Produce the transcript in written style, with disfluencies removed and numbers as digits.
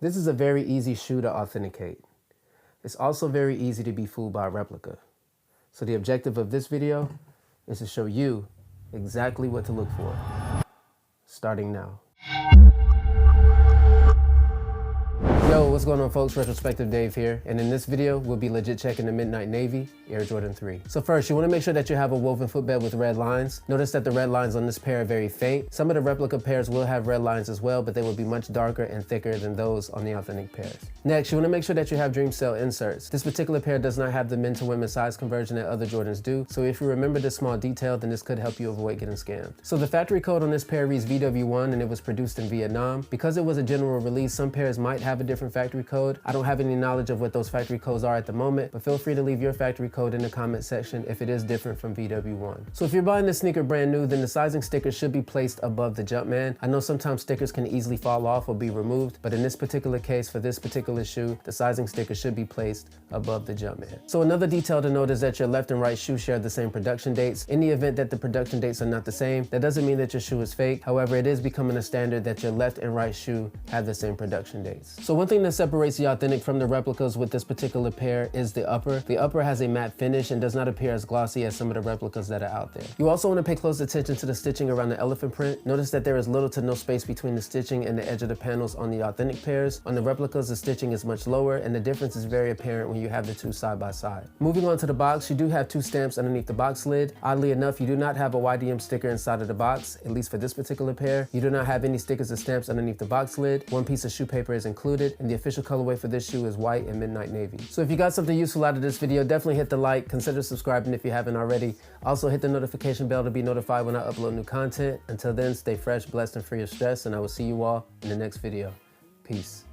This is a very easy shoe to authenticate. It's also very easy to be fooled by a replica. So the objective of this video is to show you exactly what to look for, starting now. Yo, what's going on folks? Retrospective Dave here, and in this video, we'll be legit checking the Midnight Navy Air Jordan 3. So first, you wanna make sure that you have a woven footbed with red lines. Notice that the red lines on this pair are very faint. Some of the replica pairs will have red lines as well, but they will be much darker and thicker than those on the authentic pairs. Next, you wanna make sure that you have Dreamcell inserts. This particular pair does not have the men to women size conversion that other Jordans do, so if you remember this small detail, then this could help you avoid getting scammed. So the factory code on this pair reads VW1 and it was produced in Vietnam. Because it was a general release, some pairs might have a different factory code. I don't have any knowledge of what those factory codes are at the moment, but feel free to leave your factory code in the comment section if it is different from VW1. So if you're buying this sneaker brand new, then the sizing sticker should be placed above the Jumpman. I know sometimes stickers can easily fall off or be removed, but in this particular case, for this particular shoe, the sizing sticker should be placed above the Jumpman. So another detail to note is that your left and right shoe share the same production dates. In the event that the production dates are not the same, that doesn't mean that your shoe is fake. However, it is becoming a standard that your left and right shoe have the same production dates. So one thing that separates the authentic from the replicas with this particular pair is the upper. The upper has a matte finish and does not appear as glossy as some of the replicas that are out there. You also want to pay close attention to the stitching around the elephant print. Notice that there is little to no space between the stitching and the edge of the panels on the authentic pairs. On the replicas, the stitching is much lower and the difference is very apparent when you have the two side by side. Moving on to the box, you do have two stamps underneath the box lid. Oddly enough, you do not have a YDM sticker inside of the box, at least for this particular pair. You do not have any stickers or stamps underneath the box lid. One piece of shoe paper is included, and the official colorway for this shoe is white and midnight navy. So if you got something useful out of this video, definitely hit the like, consider subscribing if you haven't already. Also hit the notification bell to be notified when I upload new content. Until then, stay fresh, blessed, and free of stress, and I will see you all in the next video. Peace.